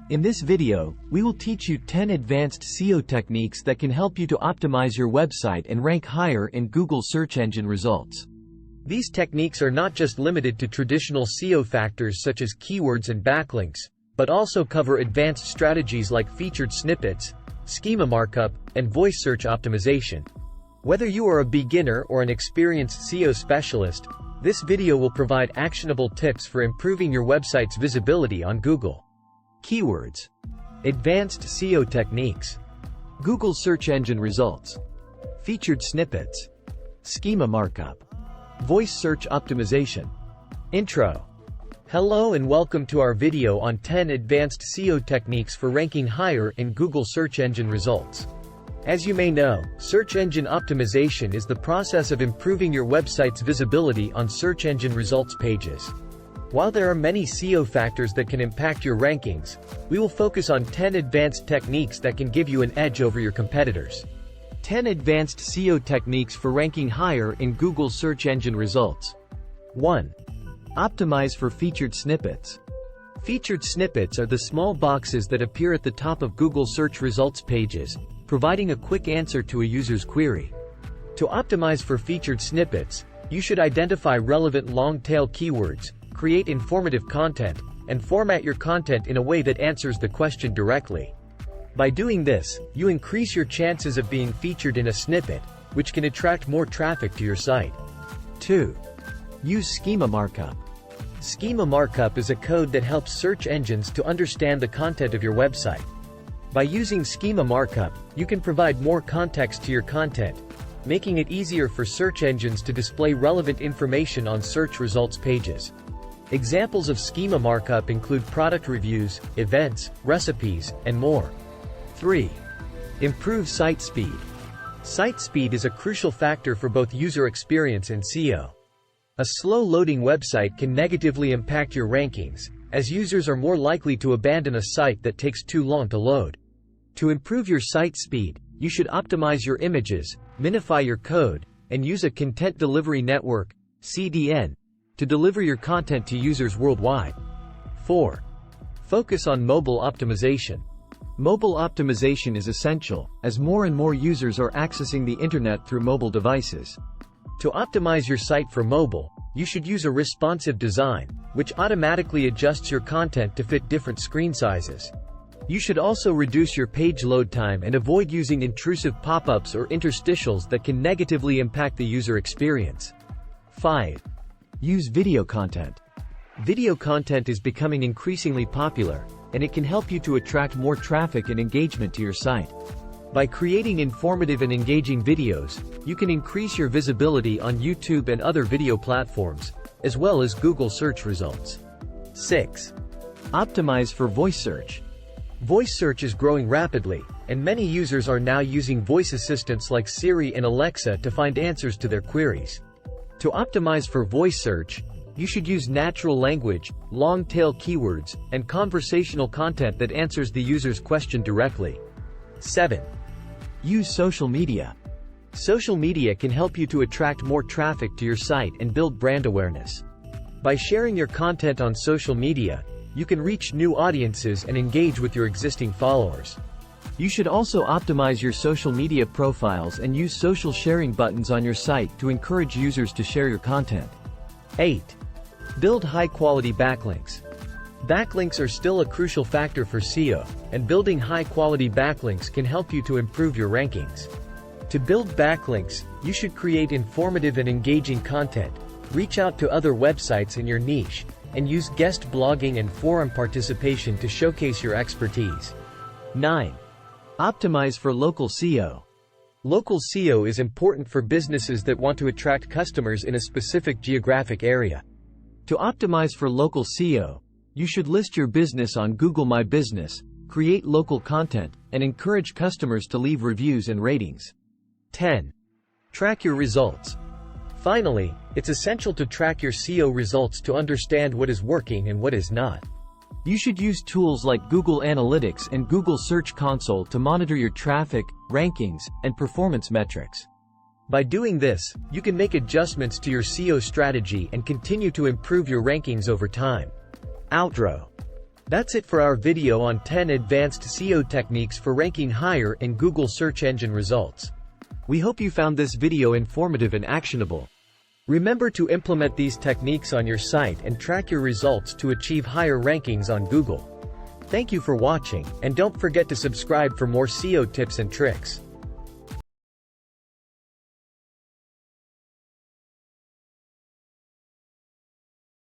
In this video, we will teach you 10 advanced SEO techniques that can help you to optimize your website and rank higher in Google search engine results. These techniques are not just limited to traditional SEO factors such as keywords and backlinks, but also cover advanced strategies like featured snippets, schema markup, and voice search optimization. Whether you are a beginner or an experienced SEO specialist, this video will provide actionable tips for improving your website's visibility on Google. Keywords. Advanced SEO techniques. Google search engine results. Featured snippets. Schema markup. Voice search optimization. Intro. Hello and welcome to our video on 10 advanced SEO techniques for ranking higher in Google search engine results. As you may know, search engine optimization is the process of improving your website's visibility on search engine results pages. While there are many SEO factors that can impact your rankings, we will focus on 10 advanced techniques that can give you an edge over your competitors. 10 advanced SEO techniques for ranking higher in Google search engine results. 1. Optimize for featured snippets. Featured snippets are the small boxes that appear at the top of Google search results pages, providing a quick answer to a user's query. To optimize for featured snippets, you should identify relevant long-tail keywords, create informative content, and format your content in a way that answers the question directly. By doing this, you increase your chances of being featured in a snippet, which can attract more traffic to your site. 2. Use schema markup. Schema markup is a code that helps search engines to understand the content of your website. By using schema markup, you can provide more context to your content, making it easier for search engines to display relevant information on search results pages. Examples of schema markup include product reviews, events, recipes, and more. 3. Improve site speed. Site speed is a crucial factor for both user experience and SEO. A slow-loading website can negatively impact your rankings, as users are more likely to abandon a site that takes too long to load. To improve your site speed, you should optimize your images, minify your code, and use a content delivery network, CDN, to deliver your content to users worldwide. 4. Focus on mobile optimization. Mobile optimization is essential, as more and more users are accessing the internet through mobile devices. To optimize your site for mobile, you should use a responsive design, which automatically adjusts your content to fit different screen sizes. You should also reduce your page load time and avoid using intrusive pop-ups or interstitials that can negatively impact the user experience. 5. Use video content. Video content is becoming increasingly popular, and it can help you to attract more traffic and engagement to your site. By creating informative and engaging videos, you can increase your visibility on YouTube and other video platforms, as well as Google search results. 6. Optimize for voice search. Voice search is growing rapidly, and many users are now using voice assistants like Siri and Alexa to find answers to their queries. To optimize for voice search, you should use natural language, long-tail keywords, and conversational content that answers the user's question directly. 7. Use social media. Social media can help you to attract more traffic to your site and build brand awareness. By sharing your content on social media, you can reach new audiences and engage with your existing followers. You should also optimize your social media profiles and use social sharing buttons on your site to encourage users to share your content. 8. Build high-quality backlinks. Backlinks are still a crucial factor for SEO, and building high-quality backlinks can help you to improve your rankings. To build backlinks, you should create informative and engaging content, reach out to other websites in your niche, and use guest blogging and forum participation to showcase your expertise. 9. Optimize for local SEO. Local SEO is important for businesses that want to attract customers in a specific geographic area. To optimize for local SEO, you should list your business on Google My Business, create local content, and encourage customers to leave reviews and ratings. 10. Track your results. Finally, it's essential to track your SEO results to understand what is working and what is not. You should use tools like Google Analytics and Google Search Console to monitor your traffic, rankings, and performance metrics. By doing this, you can make adjustments to your SEO strategy and continue to improve your rankings over time. Outro. That's it for our video on 10 advanced SEO techniques for ranking higher in Google search engine results. We hope you found this video informative and actionable. Remember to implement these techniques on your site and track your results to achieve higher rankings on Google. Thank you for watching, and don't forget to subscribe for more SEO tips and tricks.